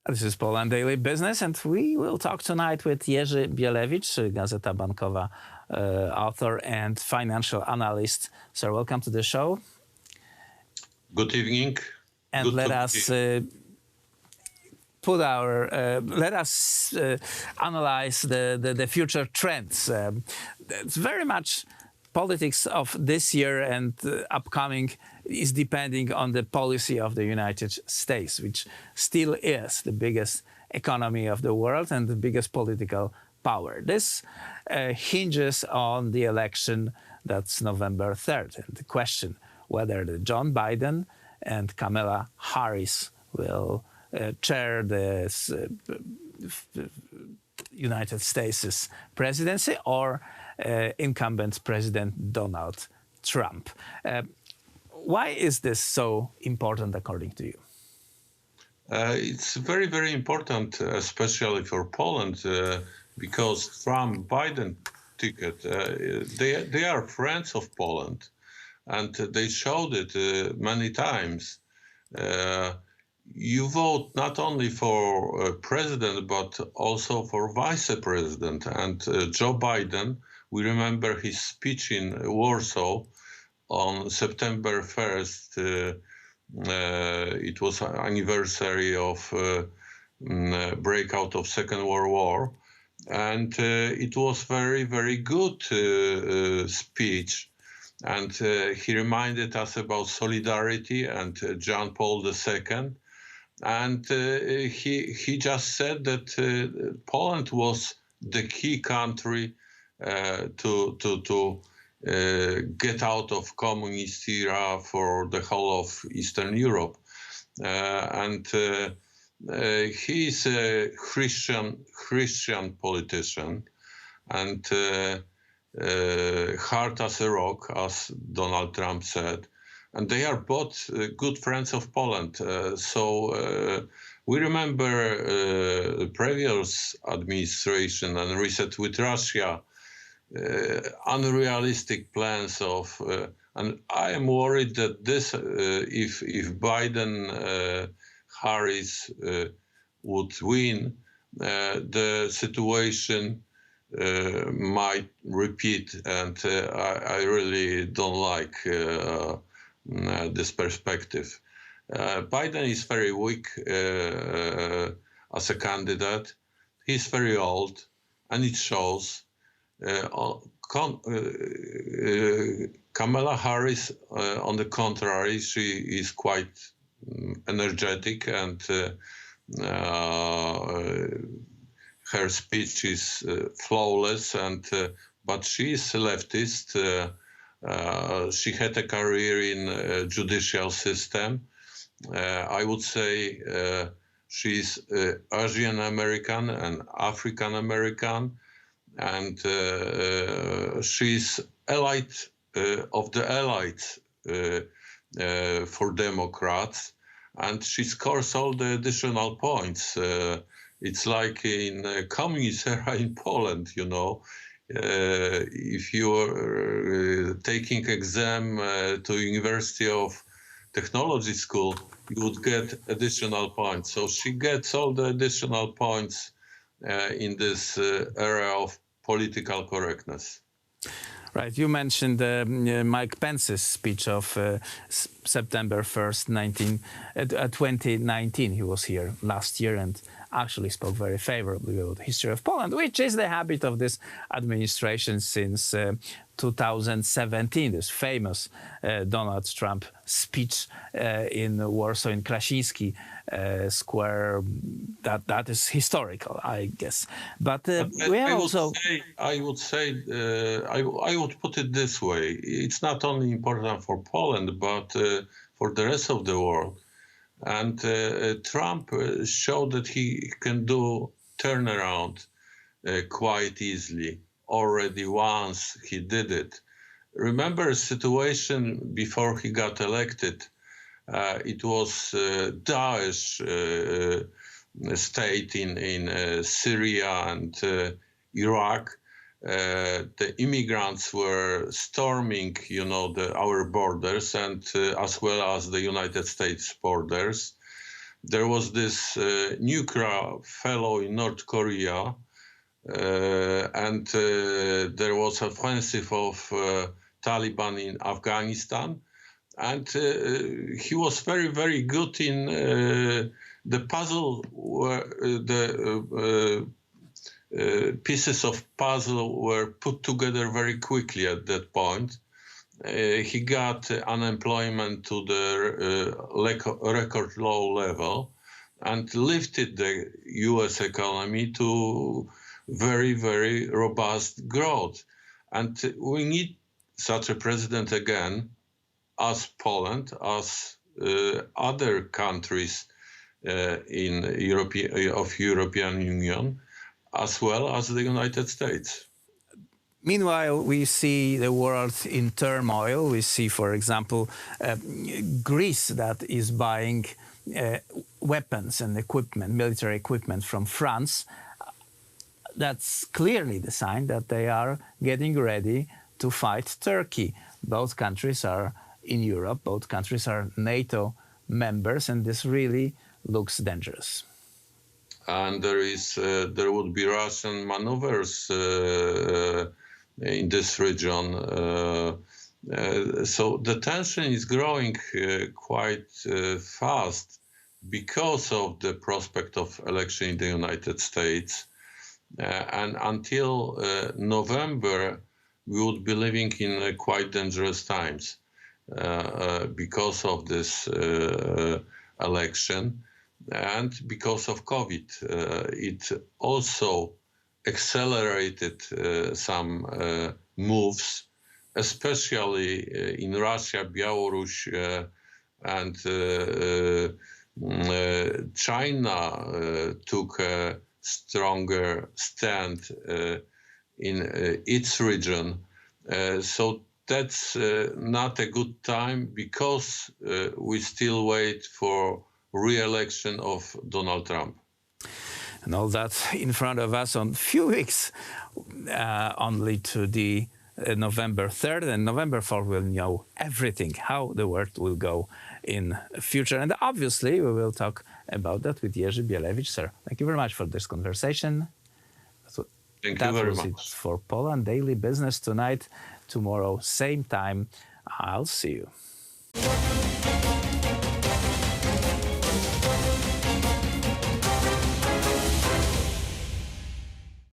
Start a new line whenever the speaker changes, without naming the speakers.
This is Poland Daily Business, and we will talk tonight with Jerzy Bielewicz, Gazeta Bankowa author and financial analyst. Sir, welcome to the show.
Good evening.
And
Good
let us analyze the future trends. It's very much politics of this year and upcoming is depending on the policy of the United States, which still is the biggest economy of the world and the biggest political power. This hinges on the election that's November 3rd, and the question whether John Biden and Kamala Harris will chair the United States' presidency or incumbent President Donald Trump. Why is this so important, according to you?
It's very, very important, especially for Poland, because Trump-Biden ticket, they are friends of Poland, and they showed it many times. You vote not only for president, but also for vice president. And Joe Biden, we remember his speech in Warsaw on September 1st. It was an anniversary of breakout of Second World War. And it was very, very good speech. And he reminded us about solidarity and John Paul II. And he just said that Poland was the key country to get out of communist era for the whole of Eastern Europe. And he's a Christian politician and hard as a rock, as Donald Trump said. And they are both good friends of Poland. So we remember the previous administration and reset with Russia, unrealistic plans of, and I am worried that this, if Biden, Harris would win, the situation might repeat, and I really don't like this perspective. Biden is very weak as a candidate. He's very old, and it shows. Kamala Harris, on the contrary, she is quite energetic, and her speech is flawless. And but she is a leftist. She had a career in judicial system. I would say she's Asian American and African American, and she's elite of the elites for Democrats, and she scores all the additional points. It's like in communist era in Poland, you know. If you are taking exam to University of Technology School, you would get additional points. So she gets all the additional points in this era of political correctness.
Right. You mentioned Mike Pence's speech of September 1st, 2019. He was here last year and actually spoke very favorably about the history of Poland, which is the habit of this administration since 2017. This famous Donald Trump speech in Warsaw, in Krasiński Square, that is historical, I guess. But we have
I would put it this way: it's not only important for Poland, but for the rest of the world. And Trump showed that he can do turnaround quite easily. Already once he did it. Remember a situation before he got elected. It was Daesh state in Syria and Iraq. The immigrants were storming, you know, our borders and as well as the United States borders. there was this nuclear fellow in North Korea, and there was offensive of Taliban in Afghanistan, and he was very, very good in the puzzle, the pieces of puzzle were put together very quickly at that point. He got unemployment to the record low level and lifted the US economy to very, very robust growth. And we need such a president again, as Poland, as other countries in European Union, as well as the United States.
Meanwhile, we see the world in turmoil. We see, for example, Greece that is buying weapons and equipment, military equipment from France. That's clearly the sign that they are getting ready to fight Turkey. Both countries are in Europe, both countries are NATO members, and this really looks dangerous.
And there would be Russian maneuvers in this region. So the tension is growing quite fast because of the prospect of election in the United States. And until November, we would be living in quite dangerous times because of this election. And because of COVID, it also accelerated some moves, especially in Russia, Belarus, and China took a stronger stand in its region. So that's not a good time because we still wait for re-election of Donald Trump.
And all that in front of us on few weeks only to the November 3rd, and November 4th we'll know everything, how the world will go in future. And obviously we will talk about that with Jerzy Bielewicz. Sir, thank you very much for this conversation.
Thank you very much.
That was it for Poland Daily Business tonight. Tomorrow, same time. I'll see you.